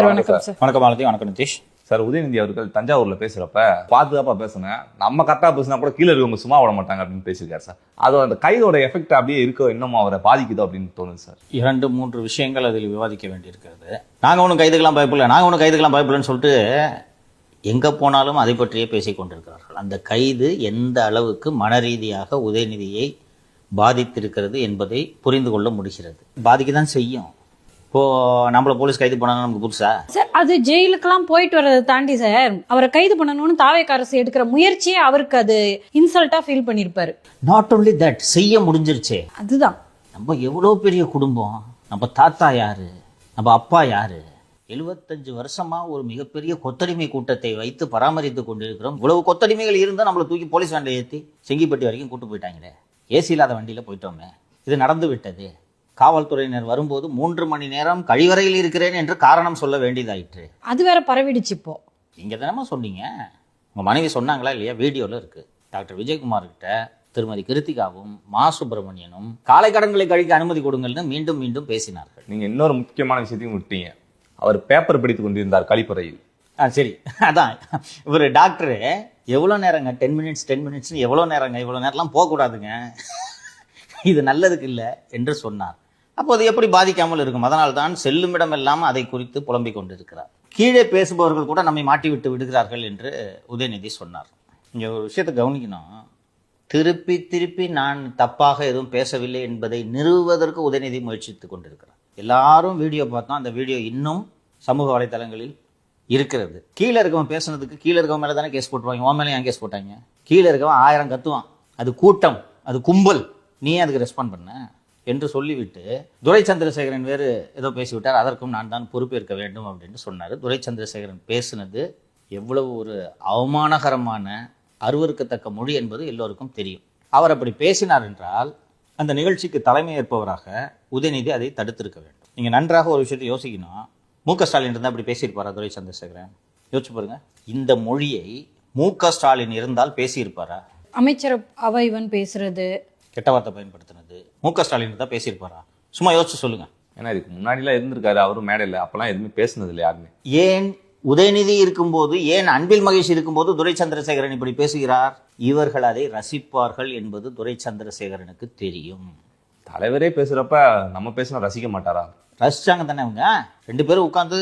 வணக்கம் சார். வணக்கம் மாலதி. வணக்கம் நிதிஷ். சார், உதயநிதி அவர்கள் தஞ்சாவூர்ல பேசுறப்ப பாதுகாப்பா பேசுங்க, நம்ம கரெக்டா பேசினா கூட கீழே இருக்கவங்க சும்மா விட மாட்டாங்க அப்படின்னு பேசியிருக்காரு சார். அது அந்த கைதோட எஃபெக்ட் அப்படியே இருக்க இன்னும் அவரை பாதிக்குதோ அப்படின்னு தோணுது சார். 2-3 விஷயங்கள் அதில் விவாதிக்க வேண்டியிருக்கிறது. நாங்கள் ஒன்றும் கைதுக்கெல்லாம் பயப்படலன்னு சொல்லிட்டு எங்கே போனாலும் அதை பற்றியே பேசிக் கொண்டிருக்கிறார்கள். அந்த கைது எந்த அளவுக்கு மனரீதியாக உதயநிதியை பாதித்திருக்கிறது என்பதை புரிந்து கொள்ள முடிகிறது. பாதிக்க தான் செய்யும். இப்போ நம்மள போலீஸ் கைது பண்ணாங்க, நமக்கு புதுசா சார்? அது ஜெயிலுக்கெல்லாம் போயிட்டு வரதை தாண்டி சார், அவரை கைது பண்ணணும்னு தாவேக அரசு எடுக்கிற முயற்சியே அவருக்கு அது இன்சல்ட்டா ஃபீல் பண்ணிருப்பாரு. நாட் ஓன்லி தட், செய்ய முடிஞ்சிருச்சே. அதுதான் நம்ம எவ்வளோ பெரிய குடும்பம், நம்ம தாத்தா யாரு, நம்ம அப்பா யாரு, 75 வருஷமா ஒரு மிகப்பெரிய கொத்தடிமை கூட்டத்தை வைத்து பராமரித்து கொண்டிருக்கிறோம். இவ்வளவு கொத்தடிமைகள் இருந்தால் நம்மளை தூக்கி போலீஸ் வேண்டை ஏற்றி செங்கிப்பட்டி வரைக்கும் கூட்டு போயிட்டாங்களே. ஏசி இல்லாத வண்டியில் போயிட்டோமே. இது நடந்து விட்டது. காவல்துறையினர் வரும்போது 3 மணி நேரம் கழிவறையில் இருக்கிறேன் என்று காரணம் சொல்ல வேண்டியதாயிற்று. அது வேற பரவிடுச்சு. இப்போ நீங்க தானே சொன்னீங்க, உங்க மனைவி சொன்னாங்களா இல்லையா? வீடியோல இருக்கு. டாக்டர் விஜயகுமார் கிட்ட திருமதி கிருத்திகாவும் மா சுப்பிரமணியனும் காலை கடன்களை கழிக்க அனுமதி கொடுங்கள்னு மீண்டும் மீண்டும் பேசினார்கள். நீங்க இன்னொரு முக்கியமான விஷயத்தையும் விட்டீங்க. அவர் பேப்பர் படித்து கொண்டிருந்தார் கழிப்பறையில். சரி, அதான் இவர் டாக்டரு எவ்வளோ நேரங்க, 10 மினிட்ஸ் எவ்வளோ நேரம்லாம் போகக்கூடாதுங்க, இது நல்லதுக்கு இல்லை என்று சொன்னார். அப்போது எப்படி பாதிக்காமல் இருக்கும்? அதனால் தான் செல்லுமிடம் எல்லாம் அதை குறித்து புலம்பிக் கொண்டிருக்கிறார். கீழே பேசுபவர்கள் கூட நம்மை மாட்டி விட்டு விடுகிறார்கள் என்று உதயநிதி சொன்னார். இங்கே ஒரு விஷயத்தை கவனிக்கணும். திருப்பி திருப்பி நான் தப்பாக எதுவும் பேசவில்லை என்பதை நிறுவுவதற்கு உதயநிதி முயற்சித்து கொண்டிருக்கிறார். எல்லாரும் வீடியோ பார்த்தோம். அந்த வீடியோ இன்னும் சமூக வலைத்தளங்களில் இருக்கிறது. கீழே இருக்கவன் பேசுனதுக்கு கீழே இருக்கவன் மேலே தானே கேஸ் போட்டுருவாங்க. உன் மேலே ஏன் கேஸ் போட்டாங்க? கீழே இருக்கவன் 1000 கத்துவான். அது கூட்டம், அது கும்பல், நீ அதுக்கு ரெஸ்பாண்ட் பண்ண என்று சொல்லிவிட்டு துரை சந்திரசேகரன் வேறு ஏதோ பேசிவிட்டார். அதற்கும் நான் தான் பொறுப்பேற்க வேண்டும் அப்படின்னு சொன்னார். துரை சந்திரசேகரன் பேசினது எவ்வளவு ஒரு அவமானகரமான அருவருக்கத்தக்க மொழி என்பது எல்லோருக்கும் தெரியும். அவர் அப்படி பேசினார் என்றால் அந்த நிகழ்ச்சிக்கு தலைமை ஏற்பவராக உதயநிதி அதை தடுத்திருக்க வேண்டும். நீங்கள் நன்றாக ஒரு விஷயத்தை யோசிக்கணும். மு.க. ஸ்டாலின் இருந்தால் அப்படி பேசியிருப்பாரா துரை சந்திரசேகரன்? யோசிச்சு பாருங்க. இந்த மொழியை மு.க. ஸ்டாலின் இருந்தால் பேசியிருப்பாரா? அமைச்சர் இவன் பேசுறது, கெட்ட வார்த்தை பயன்படுத்தினது மு.க. ஸ்டாலின் தான் பேசியிருப்பாரா? சும்மா யோசிச்சு சொல்லுங்க. ஏன்னா இதுக்கு முன்னாடிலாம் இருந்திருக்காரு அவரும் மேடையில், அப்பெல்லாம் எதுவுமே பேசுனது இல்லை யாருமே. ஏன் உதயநிதி இருக்கும்போது, ஏன் அன்பில் மகேஷ் இருக்கும்போது துரை சந்திரசேகரன் இப்படி பேசுகிறார்? இவர்கள் அதை ரசிப்பார்கள் என்பது துரை சந்திரசேகரனுக்கு தெரியும். தலைவரே பேசுறப்ப நம்ம பேசினா ரசிக்க மாட்டாரா? ரசிச்சாங்க தானே அவங்க 2 பேரும் உட்கார்ந்து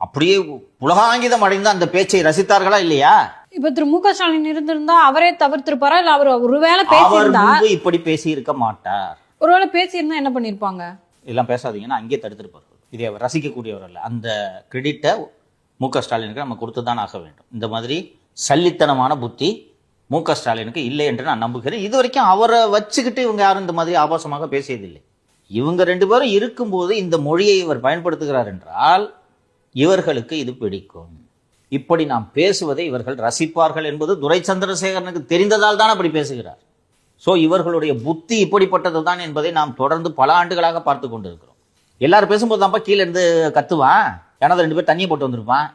அப்படியே உலகாங்கிதம் அடைந்து அந்த பேச்சை ரசித்தார்களா இல்லையா? இப்ப திரு மு.க. ஸ்டாலின் இருந்திருந்தா அவரே தவிர்த்திருப்பாரா? இல்ல அவர் ஒருவேளை பேசியிருந்தா இப்படி பேசி இருக்க மாட்டார். ஒருவேளை பேசியிருந்தா என்ன பண்ணிருப்பாங்க? இதெல்லாம் பேசாதீங்கன்னா அங்கே தடுத்திருப்பார்கள். இதை அவர் ரசிக்கக்கூடியவர் அல்ல. அந்த கிரெடிட்டை மு.க. ஸ்டாலினுக்கு நம்ம கொடுத்துதான் ஆக வேண்டும். இந்த மாதிரி சல்லித்தனமான புத்தி மு.க. ஸ்டாலினுக்கு இல்லை என்று நான் நம்புகிறேன். இது வரைக்கும் அவரை வச்சுக்கிட்டு இவங்க யாரும் இந்த மாதிரி ஆபாசமாக பேசியதில்லை. இவங்க 2 பேரும் இருக்கும்போது இந்த மொழியை இவர் பயன்படுத்துகிறார் என்றால் இவர்களுக்கு இது பிடிக்கும். இப்படி நாம் பேசுவதை இவர்கள் ரசிப்பார்கள் என்பது துரை சந்திரசேகரனுக்கு தெரிந்ததால் தான் அப்படி பேசுகிறார். ஸோ இவர்களுடைய புத்தி இப்படிப்பட்டது தான் என்பதை நாம் தொடர்ந்து பல ஆண்டுகளாக பார்த்து கொண்டிருக்கிறோம். எல்லாரும் பேசும்போது தான்ப்பா கீழே இருந்து கத்துவான். ஏன்னா 2 பேர் தண்ணியை போட்டு வந்திருப்பான்,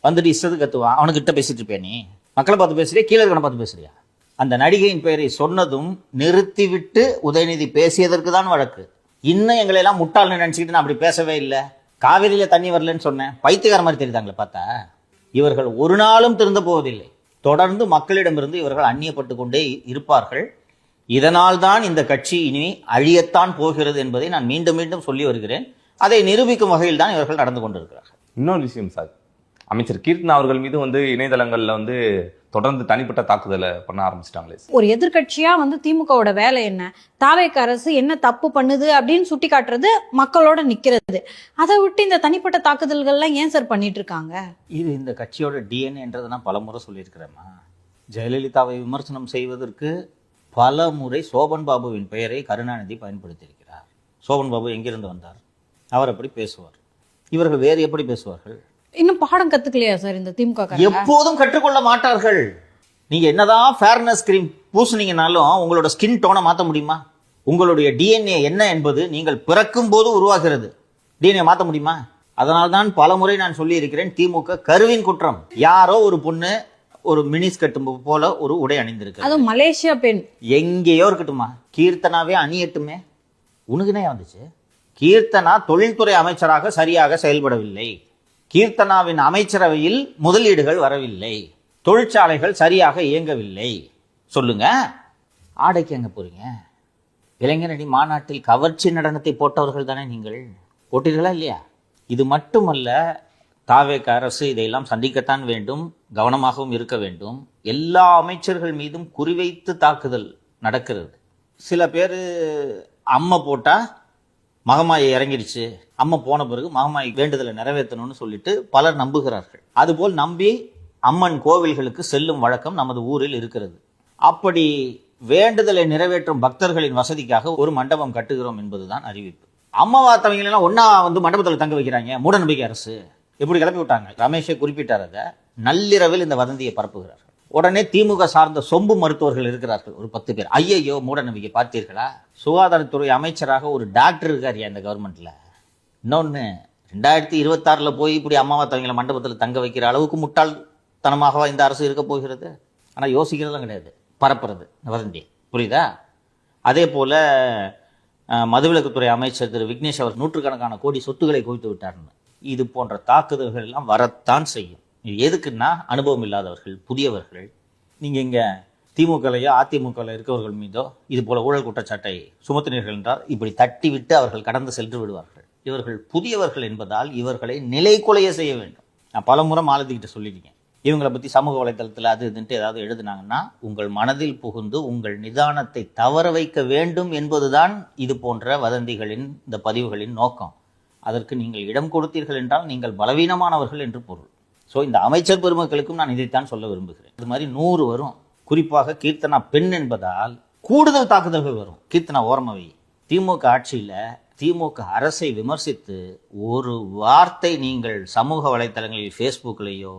வந்துட்டு இஷ்டத்து கத்துவான். அவனுக்கிட்ட பேசிட்டு இருப்பியா? நீ மக்களை பார்த்து பேசுறியா, கீழே இருக்கனை பார்த்து பேசுறியா? அந்த நடிகையின் பெயரை சொன்னதும் நிறுத்திவிட்டு உதயநிதி பேசியதற்கு தான் வழக்கு. இன்னும் எங்களை எல்லாம் முட்டாள்னு நினைச்சுக்கிட்டு நான் அப்படி பேசவே இல்லை, காவிரியில தண்ணி வரலன்னு சொன்னேன், பைத்தியக்கார மாதிரி தெரியுதாங்களே பார்த்தா. இவர்கள் ஒரு நாளும் திருந்த போவதில்லை. தொடர்ந்து மக்களிடமிருந்து இவர்கள் அந்நியப்பட்டு கொண்டே இருப்பார்கள். இதனால் தான் இந்த கட்சி இனி அழியத்தான் போகிறது என்பதை நான் மீண்டும் மீண்டும் சொல்லி வருகிறேன். அதை நிரூபிக்கும் வகையில் தான் இவர்கள் நடந்து கொண்டிருக்கிறார்கள். இன்னொரு விஷயம் சார், அமைச்சர் கீர்த்தனா அவர்கள் மீது இணையதளங்கள்ல தொடர்ந்து தனிப்பட்ட தாக்குதலை பண்ண ஆரம்பிச்சிட்டாங்களே. ஒரு எதிர்கட்சியா திமுகவோட வேலை என்ன? தாவேக அரசு என்ன தப்பு பண்ணுது அப்படின்னு சுட்டி காட்டுறது, மக்களோட நிக்கிறது. அதை விட்டு இந்த தனிப்பட்ட தாக்குதல்கள்லாம் ஏன் சார் பண்ணிட்டு இருக்காங்க? இது இந்த கட்சியோட டிஎன்ஏ என்றதை நான் பல முறை சொல்லியிருக்கிறேம்மா. ஜெயலலிதாவை விமர்சனம் செய்வதற்கு பல முறை சோபன் பாபுவின் பெயரை கருணாநிதி பயன்படுத்தியிருக்கிறார். சோபன் பாபு எங்கிருந்து வந்தார்? அவர் அப்படி பேசுவார். இவர்கள் வேறு எப்படி பேசுவார்கள்? இன்னும் பாடம் கத்துக்கலையா சார் இந்த திமுக? எப்போதும் கற்றுக்கொள்ள மாட்டார்கள். நீங்க என்னதான் ஃபேர்னஸ் கிரீம் பூசுனீங்கனாலும் உங்களோட ஸ்கின் டோனை மாற்ற முடியுமா? உங்களுடைய டிஎன்ஏ என்ன என்பது நீங்கள் பிறக்கும் போது உருவாகிறது. டிஎன்ஏ மாற்ற முடியுமா? அதனால்தான் பல முறை நான் சொல்லி இருக்கிறேன், திமுக கருவின் குற்றம். யாரோ ஒரு பொண்ணு ஒரு மினிஸ் கட்டும் போல ஒரு உடை அணிந்திருக்கு, அது மலேசியா பெண், எங்கேயோ இருக்கட்டுமா, கீர்த்தனாவே அணியட்டுமே. உனக்குனே வந்துச்சு. கீர்த்தனா தொழில்துறை அமைச்சராக சரியாக செயல்படவில்லை. கீர்த்தனாவின் அமைச்சரவையில் முதலீடுகள் வரவில்லை, தொழிற்சாலைகள் சரியாக இயங்கவில்லை. சொல்லுங்க, ஆடைக்கு எங்க போறீங்க? இளைஞரணி மாநாட்டில் கவர்ச்சி நடனத்தை போட்டவர்கள் தானே நீங்கள், போட்டீர்களா இல்லையா? இது மட்டுமல்ல, தாவேக அரசு இதையெல்லாம் சந்திக்கத்தான் வேண்டும், கவனமாகவும் இருக்க வேண்டும். எல்லா அமைச்சர்கள் மீதும் குறிவைத்து தாக்குதல் நடக்கிறது. சில பேர் அம்மை போட்டா மகமாயை இறங்கிடுச்சு, அம்மை போன பிறகு மகமாய் வேண்டுதலை நிறைவேற்றணும்னு சொல்லிட்டு பலர் நம்புகிறார்கள். அதுபோல் நம்பி அம்மன் கோவில்களுக்கு செல்லும் வழக்கம் நமது ஊரில் இருக்கிறது. அப்படி வேண்டுதலை நிறைவேற்றும் பக்தர்களின் வசதிக்காக ஒரு மண்டபம் கட்டுகிறோம் என்பதுதான் அறிவிப்பு. அம்மாவாத்தவங்களெல்லாம் ஒன்னா மண்டபத்தில் தங்க வைக்கிறாங்க, மூட நம்பிக்கை அரசு எப்படி கிளப்பி விட்டாங்க. ரமேஷை குறிப்பிட்டார். அதை நள்ளிரவில் இந்த வதந்தியை பரப்புகிறார்கள். உடனே திமுக சார்ந்த சொம்பு மருத்துவர்கள் இருக்கிறார்கள், ஒரு 10 பேர். ஐயையோ மூட நம்பிக்கை பார்த்தீர்களா? சுகாதாரத்துறை அமைச்சராக ஒரு டாக்டர் இருக்காரியா இந்த கவர்மெண்ட்ல. இன்னொன்னு, 2026 போய் இப்படி அம்மாவாத்தவங்களை மண்டபத்தில் தங்க வைக்கிற அளவுக்கு முட்டாள்தனமாக இந்த அரசு இருக்க போகிறது. ஆனா யோசிக்கிறதுலாம் கிடையாது, பரப்புறது வதந்தி. புரியுதா? அதே போல மதுவிலக்குத்துறை அமைச்சர் திரு விக்னேஷ் அவர் நூற்றுக்கணக்கான கோடி சொத்துக்களை குவித்து விட்டார்னு. இது போன்ற தாக்குதல்கள் எல்லாம் வரத்தான் செய்யும். இது எதுக்குன்னா, அனுபவம் இல்லாதவர்கள், புதியவர்கள். நீங்க இங்க திமுகலையோ அதிமுகவில் இருக்கவர்கள் மீதோ இது போல ஊழல் குற்றச்சாட்டை சுமத்தினீர்கள் என்றால் இப்படி தட்டி விட்டு அவர்கள் கடந்து சென்று விடுவார்கள். இவர்கள் புதியவர்கள் என்பதால் இவர்களை நிலைக்குலைய செய்ய வேண்டும். நான் பலமுறை மாலதிகிட்ட சொல்லியிருக்கேன், இவங்களை பற்றி சமூக வலைதளத்தில் அது இதுன்ட்டு ஏதாவது எழுதுனாங்கன்னா உங்கள் மனதில் புகுந்து உங்கள் நிதானத்தை தவற வைக்க வேண்டும் என்பதுதான் இது போன்ற வதந்திகளின், இந்த பதிவுகளின் நோக்கம். அதற்கு நீங்கள் இடம் கொடுத்தீர்கள் என்றால் நீங்கள் பலவீனமானவர்கள் என்று பொருள். ஸோ இந்த அமைச்சர் பெருமக்களுக்கும் நான் இதைத்தான் சொல்ல விரும்புகிறேன். இது மாதிரி 100 வரும். குறிப்பாக கீர்த்தனா பெண் என்பதால் கூடுதல் தாக்குதல்கள் வரும். கீர்த்தனா ஓரமாவை திமுக ஆட்சியில் திமுக அரசை விமர்சித்து ஒரு வார்த்தை நீங்கள் சமூக வலைத்தளங்களில் ஃபேஸ்புக்லேயோ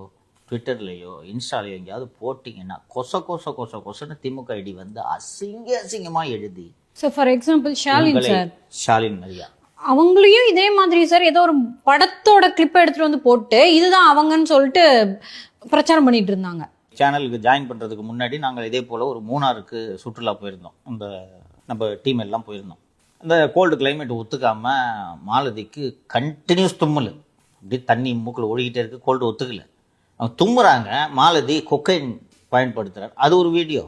ட்விட்டர்லையோ இன்ஸ்டாலையோ எங்கேயாவது போட்டிங்கன்னா கொசன்னு திமுக ஐடி அசிங்கமாக எழுதி. So for example Shalin Maria அவங்களையும் இதே மாதிரி சார் ஏதோ ஒரு படத்தோட கிளிப்பை எடுத்துட்டு வந்து போட்டு இதுதான் அவங்கன்னு சொல்லிட்டு பிரச்சாரம் பண்ணிட்டு இருந்தாங்க. சேனலுக்கு ஜாயின் பண்ணுறதுக்கு முன்னாடி நாங்கள் இதே போல் ஒரு மூணாருக்கு சுற்றுலா போயிருந்தோம். அந்த நம்ம டீம் எல்லாம் போயிருந்தோம். அந்த கோல்டு கிளைமேட் ஒத்துக்காமல் மாலதிக்கு கண்டினியூஸ் தும்மல், அப்படி தண்ணி மூக்கில் ஒழுகிட்டே இருக்கு. கோல்டு ஒத்துக்கல, அவங்க தும்முறாங்க. மாலதி கொக்கைன் பயன்படுத்துகிறார். அது ஒரு வீடியோ.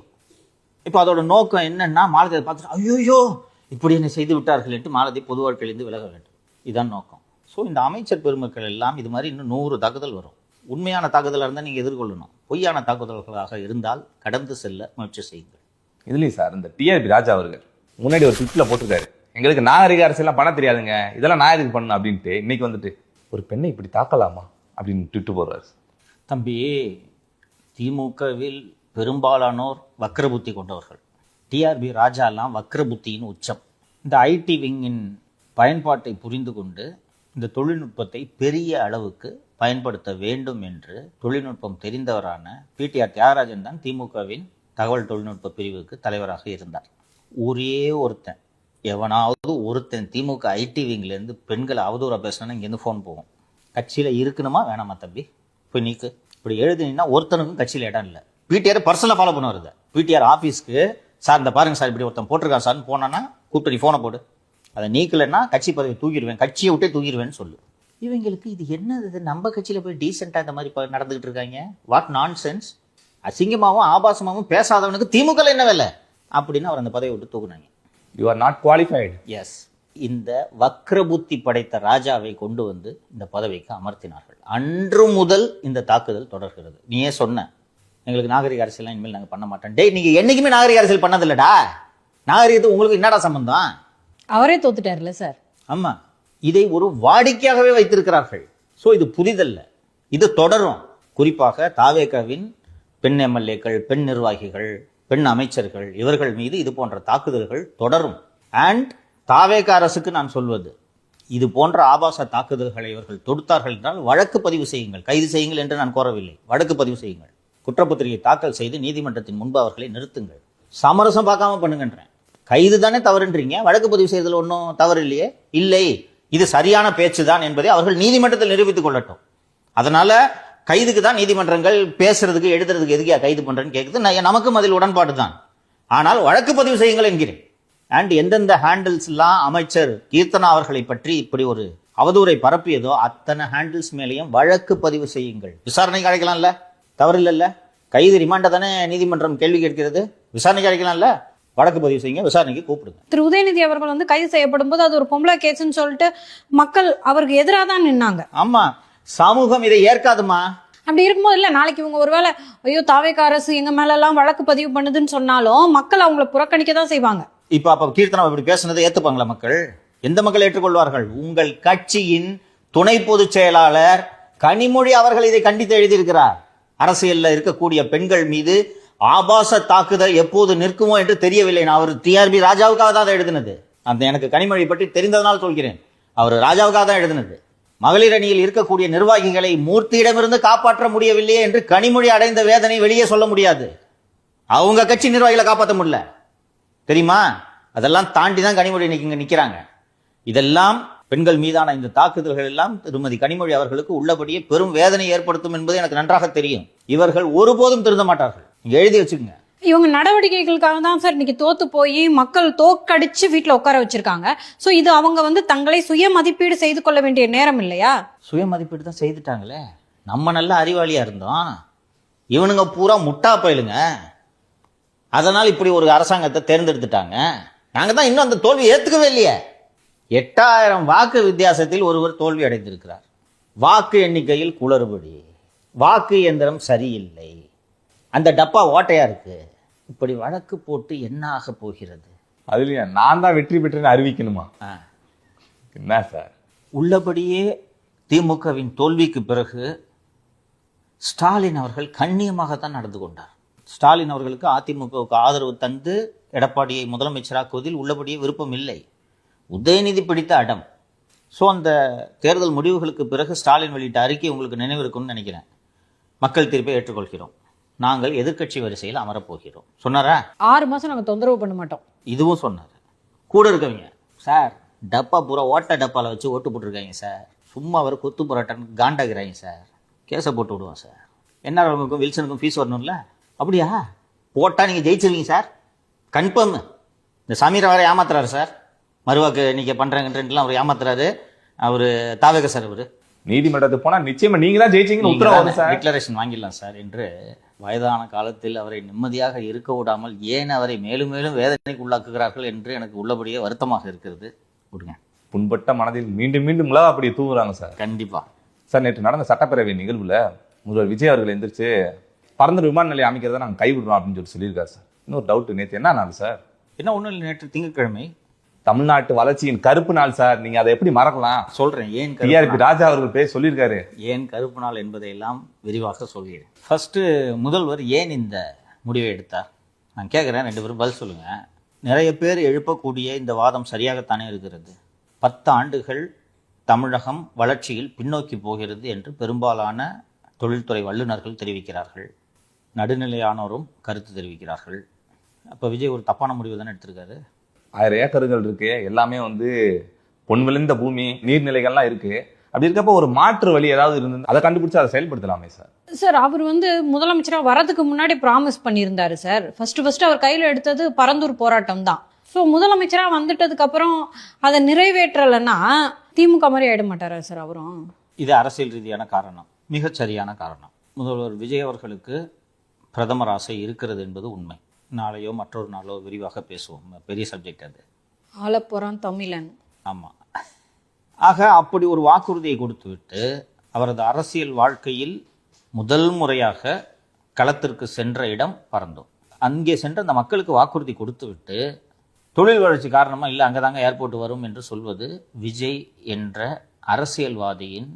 இப்போ அதோட நோக்கம் என்னன்னா, மாலதியை பார்த்துட்டு ஐயோயோ இப்படி என்ன செய்து விட்டார்கள் என்று மாலதி பொது வாழ்க்கையிலிருந்து விலக வேண்டும். இதுதான் நோக்கம். ஸோ இந்த அமைச்சர் பெருமக்கள் எல்லாம் இது மாதிரி இன்னும் 100 தாக்குதல் வரும். உண்மையான தாக்குதலாக இருந்தால் நீங்கள் எதிர்கொள்ளணும். பொய்யான தாக்குதல்களாக இருந்தால் கடந்து செல்ல முயற்சி செய்யுங்கள். இதுலேயும் சார், இந்த டிஆர்பி ராஜா அவர்கள் முன்னாடி ஒரு ட்விட்டில் போட்டிருக்காரு, எங்களுக்கு நாகரிக அரசியெல்லாம் பண்ண தெரியாதுங்க, இதெல்லாம் நான் எதுக்கு பண்ணணும் அப்படின்ட்டு. இன்னைக்கு ஒரு பெண்ணை இப்படி தாக்கலாமா அப்படின்னு ட்விட்டு போடுறாரு. தம்பி, திமுகவில் பெரும்பாலானோர் வக்ரபுத்தி கொண்டவர்கள். டிஆர்பி ராஜாலாம் வக்ரபுத்தியின் உச்சம். இந்த ஐடி விங்கின் பயன்பாட்டை புரிந்து கொண்டு இந்த தொழில்நுட்பத்தை பெரிய அளவுக்கு பயன்படுத்த வேண்டும் என்று தொழில்நுட்பம் தெரிந்தவரான பிடிஆர் தியாகராஜன் தான் திமுகவின் தகவல் தொழில்நுட்ப பிரிவுக்கு தலைவராக இருந்தார். ஒரே ஒருத்தன், எவனாவது ஒருத்தன் திமுக ஐடி விங்கிலேருந்து பெண்களை அவதூறாக பேசினா இங்கேருந்து ஃபோன் போகும். கட்சியில் இருக்கணுமா வேணாமா தம்பி, போய் நீக்கு. இப்படி எழுதினீங்கன்னா ஒருத்தனுக்கும் கட்சியில் இடம் இல்லை. பிடிஆர் பர்சனலாக ஃபாலோ பண்ண வருது. பிடிஆர் ஆஃபீஸ்க்கு சார் இந்த பாருங்க சார் இப்படி ஒருத்தன் போட்டிருக்கான் சார்னு போனான்னா கூப்பிட்டு நீ ஃபோனை போடு, அதை நீக்கலைன்னா கட்சி பதவி தூக்கிடுவேன், கட்சியை விட்டே தூக்கிடுவேன்னு சொல்லு. இவங்களுக்கு இது என்னது, நம்ம கட்சியில் போய் டீசெண்டாக இந்த மாதிரி நடந்துகிட்டு இருக்காங்க. வாட் நான் சென்ஸ். அசிங்கமாகவும் ஆபாசமாகவும் பேசாதவனுக்கு திமுக என்ன வேலை அப்படின்னு அவர் அந்த பதவியை விட்டு தூக்குனாங்க. You are not qualified. Yes, இந்த வக்ரபுத்தி படைத்த ராஜாவை கொண்டு வந்து இந்த பதவிக்கு அமர்த்தினார்கள். அன்று முதல் இந்த தாக்குதல் தொடர்கிறது. நீயே சொன்ன, எங்களுக்கு நாகரிக அரசியல் இனிமேல் நாங்கள் பண்ண மாட்டோம். டேய், நீங்க என்னைக்குமே நாகரிக அரசியல் பண்ணதில்லடா. நாகரிகத்து உங்களுக்கு என்னடா சம்பந்தம்? அவரே தோத்துட்டார்ல சார். ஆமா, இதை ஒரு வாடிக்கையாகவே வைத்திருக்கிறார்கள். ஸோ இது புதிதல்ல, இது தொடரும். குறிப்பாக தாவேகாவின் பெண் எம்எல்ஏக்கள், பெண் நிர்வாகிகள், பெண் அமைச்சர்கள், இவர்கள் மீது இது போன்ற தாக்குதல்கள் தொடரும். அண்ட் தாவேகா அரசுக்கு நான் சொல்வது, இது போன்ற ஆபாச தாக்குதல்களை இவர்கள் தொடுத்தார்கள் என்றால் வழக்கு பதிவு செய்யுங்கள், கைது செய்யுங்கள் என்று நான் கோரவில்லை. வழக்கு பதிவு செய்யுங்கள், குற்றப்பத்திரிகை தாக்கல் செய்து நீதிமன்றத்தின் முன்பு அவர்களை நிறுத்துங்கள். சமரசம் பார்க்காம பண்ணுங்கன்றேன். கைது தானே தவறுன்றீங்க, வழக்கு பதிவு செய்வதில் ஒன்றும் தவறு இல்லையே. இல்லை, இது சரியான பேச்சு தான் என்பதை அவர்கள் நீதிமன்றத்தில் நிரூபித்துக் கொள்ளட்டும். அதனால கைதுக்கு தான் நீதிமன்றங்கள், பேசுறதுக்கு எழுதுறதுக்கு எதுக்கே கைது பண்றேன்னு கேட்குது. நமக்கும் அதில் உடன்பாடு தான். ஆனால் வழக்கு பதிவு செய்யுங்கள் என்கிறேன். அண்ட் எந்தெந்த ஹேண்டில்ஸ் எல்லாம் அமைச்சர் கீர்த்தனா அவர்களை பற்றி இப்படி ஒரு அவதூறை பரப்பியதோ அத்தனை ஹேண்டில்ஸ் மேலேயும் வழக்கு பதிவு செய்யுங்கள். விசாரணைக்கு அழைக்கலாம்ல, தவறு இல்லைல்ல. கைது ரிமாண்டை தானே நீதிமன்றம் கேள்வி கேட்கிறது. விசாரணைக்கு அழைக்கலாம்ல, வழக்கு பதிவு செய்யுங்க, விசாரணைக்கு கூப்பிடுங்க. திரு உதயநிதி அவர்கள் வந்து கைது செய்யப்படும் போது அது ஒரு பொம்பளை கேஸ்ன்னு சொல்லிட்டு மக்கள் அவருக்கு எதிராக தான் நின்னாங்க. ஆமா, சமூகம் இதை ஏற்காதுமா. அப்படி இருக்கும்போது இல்ல, நாளைக்கு இவங்க ஒருவேளை ஐயோ தாவேக அரசு எங்க மேல எல்லாம் வழக்கு பதிவு பண்ணுதுன்னு சொன்னாலும் மக்கள் அவங்கள புறக்கணிக்க தான் செய்வாங்க. அப்ப கீர்த்தனம் இப்படி பேசுனதை ஏத்துப்பாங்களா மக்கள்? எந்த மக்கள் ஏற்றுக்கொள்வார்கள்? உங்கள் கட்சியின் துணை பொதுச் செயலாளர் கனிமொழி அவர்கள் இதை கண்டித்து எழுதியிருக்கிறார். அரசியல்ல இருக்கக்கூடிய பெண்கள் மீது ஆபாச தாக்குதல் எப்போது நிற்குமோ என்று தெரியவில்லை. நான் அவர் டிஆர்பி ராஜாவுக்காக தான் எழுதினது. அந்த எனக்கு கனிமொழி பற்றி தெரிந்ததனால் சொல்கிறேன். அவர் ராஜாவுக்காக தான் எழுதினது. மகளிர் அணியில் இருக்கக்கூடிய நிர்வாகிகளை மூர்த்தியிடமிருந்து காப்பாற்ற முடியவில்லையே என்று கனிமொழி அடைந்த வேதனை வெளியே சொல்ல முடியாது. அவங்க கட்சி நிர்வாகிகளை காப்பாற்ற முடியல தெரியுமா? அதெல்லாம் தாண்டி தான் கனிமொழி இன்னைக்கு இங்க நிக்கிறாங்க. இதெல்லாம் பெண்கள் மீதான இந்த தாக்குதல்கள் எல்லாம் திருமதி கனிமொழி அவர்களுக்கு உள்ளபடியே பெரும் வேதனை ஏற்படுத்தும் என்பது எனக்கு நன்றாக தெரியும். இவர்கள் ஒருபோதும் திருந்த மாட்டார்கள். நீங்க எழுதி வச்சுக்கோங்க. இவங்க நடவடிக்கைகளுக்காக தான் சார் இன்னைக்கு தோத்து போய் மக்கள் தோக்கடிச்சு வீட்டுல உட்கார வச்சிருக்காங்க. சோ இது அவங்க வந்து தங்களை சுய மதிப்பீடு செய்து கொள்ள வேண்டிய நேரம் இல்லையா? சுய மதிப்பீடு தான் செய்துட்டாங்களே. நம்ம நல்ல அறிவாளியா இருந்தோம், இவனுங்க பூரா முட்டா பயிலுங்க. அதனால் இப்படி ஒரு அரசாங்கத்தை தேர்ந்தெடுத்துட்டாங்க. நாங்க தான் இன்னும் அந்த தோல்வி ஏத்துக்கவே இல்லையே. 8000 வாக்கு வித்தியாசத்தில் ஒருவர் தோல்வி அடைந்திருக்கிறார். வாக்கு எண்ணிக்கையில் குளறுபடி, வாக்கு இயந்திரம் சரியில்லை, அந்த டப்பா ஓட்டையா இருக்கு. இப்படி வழக்கு போட்டு என்ன ஆக போகிறது? அதுலயா நான் தான் வெற்றி பெற்றேன்னு அறிவிக்கணுமா? என்ன சார்? உள்ளபடியே திமுகவின் தோல்விக்கு பிறகு ஸ்டாலின் அவர்கள் கண்ணியமாகத்தான் நடந்து கொண்டார். ஸ்டாலின் அவர்களுக்கு அதிமுகவுக்கு ஆதரவு தந்து எடப்பாடியை முதலமைச்சராக்குவதில் உள்ளபடியே விருப்பம் இல்லை. உதயநிதி பிடித்த அடம். ஸோ அந்த தேர்தல் முடிவுகளுக்கு பிறகு ஸ்டாலின் வெளியிட்ட அறிக்கை உங்களுக்கு நினைவு இருக்கும்னு நினைக்கிறேன். மக்கள் தீர்ப்பை ஏற்றுக்கொள்கிறோம், நாங்கள் எதிர்க்கட்சி வரிசையில் அமரப்போகிறோம் சொன்னாரா? 6 மாசம் நாங்கள் தொந்தரவு பண்ண மாட்டோம். இதுவும் சொன்னார். கூட இருக்கவங்க சார் டப்பா பூரா ஓட்ட டப்பாவில் வச்சு ஓட்டு போட்டிருக்காங்க சார், சும்மா அவர் கொத்து புரோட்டான்னு காண்டாகிறாங்க சார், கேஸை போட்டு விடுவோம் சார். என்ஆர்எம்க்கும் வில்சனுக்கும் ஃபீஸ் வரணும்ல. அப்படியா? போட்டால் நீங்கள் ஜெயிச்சிருவீங்க சார், கன்ஃபார்ம். இந்த சமீரை வேற ஏமாத்துறாரு சார், மறுவாக்கு நீங்க பண்றாங்கன்றலாம் அவர் ஏமாத்துறாரு. அவரு தாவேக சார், அவரு நீதிமன்றத்துக்கு போனா நிச்சயமா நீங்க தான் ஜெயிச்சீங்கன்னு உத்தரவு சார், டிக்ளரேஷன் வாங்கிடலாம் சார் என்று வயதான காலத்தில் அவரை நிம்மதியாக இருக்க விடாமல் ஏன் அவரை மேலும் மேலும் வேதனைக்கு உள்ளாக்குகிறார்கள் என்று எனக்கு உள்ளபடியே வருத்தமாக இருக்கிறது. விடுங்க. புண்பட்ட மனதில் மீண்டும் மீண்டும் மிளகா அப்படியே தூங்குறாங்க சார். கண்டிப்பா சார். நேற்று நடந்த சட்டப்பேரவை நிகழ்வுல முதல்வர் விஜய் அவர்கள் எந்திரிச்சு பறந்து விமான நிலையம் அமைக்கிறத நாங்கள் கைவிடுறோம் அப்படின்னு சொல்லியிருக்காரு சார். இன்னொரு டவுட், நேற்று என்ன நாள் சார்? என்ன ஒன்றும் இல்லை, நேற்று திங்கட்கிழமை தமிழ்நாட்டு வளர்ச்சியின் கருப்பு நாள் சார். நீங்க அதை எப்படி மறக்கலாம்? சொல்றேன். ஏன் டிஆர்பி ராஜா அவர்கள் பேர் சொல்லியிருக்காரு. ஏன் கருப்பு நாள் என்பதை எல்லாம் விரிவாக சொல்கிறேன். ஃபர்ஸ்ட் முதல்வர் ஏன் இந்த முடிவை எடுத்தார் நான் கேட்குறேன். 2 பேரும் பதில் சொல்லுங்க. நிறைய பேர் எழுப்பக்கூடிய இந்த வாதம் சரியாகத்தானே இருக்கிறது. 10 ஆண்டுகள் தமிழகம் வளர்ச்சியில் பின்னோக்கி போகிறது என்று பெரும்பாலான தொழில்துறை வல்லுநர்கள் தெரிவிக்கிறார்கள், நடுநிலையானோரும் கருத்து தெரிவிக்கிறார்கள். அப்போ விஜய் ஒரு தப்பான முடிவு தானே எடுத்திருக்காரு. 1000 ஏக்கர்கள் இருக்கு, எல்லாமே வந்து பொன் விளைந்த பூமி, நீர்நிலைகள்லாம் இருக்கு. அப்படி இருக்கப்ப ஒரு மாற்று வழி ஏதாவது இருந்து அதை கண்டுபிடிச்சு அதை செயல்படுத்தலாமே சார். சார் அவர் வந்து முதலமைச்சரா வரதுக்கு முன்னாடி ப்ராமிஸ் பண்ணியிருந்தாரு சார். ஃபர்ஸ்ட் அவர் கையில் எடுத்தது பரந்தூர் போராட்டம் தான். ஸோ முதலமைச்சரா வந்துட்டதுக்கு அப்புறம் அதை நிறைவேற்றலைன்னா திமுக மாதிரி ஆயிட மாட்டாரா சார் அவரும்? இது அரசியல் ரீதியான காரணம், மிகச்சரியான காரணம். முதல்வர் விஜய் அவர்களுக்கு பிரதமர் ஆசை இருக்கிறது என்பது உண்மை. நாளையோ மற்றொரு நாளோ விரிவாக பேசுவோம், பெரிய சப்ஜெக்ட் அது. ஆலப்புறம் தமிழன். ஆமாம். ஆக அப்படி ஒரு வாக்குறுதியை கொடுத்து விட்டு அவரது அரசியல் வாழ்க்கையில் முதல் முறையாக களத்திற்கு சென்ற இடம் பறந்தோம். அங்கே சென்ற அந்த மக்களுக்கு வாக்குறுதி கொடுத்து விட்டு தொழில் வளர்ச்சி காரணமாக இல்லை அங்கே தாங்க ஏர்போர்ட் வரும் என்று சொல்வது விஜய் என்ற அரசியல்வாதியின்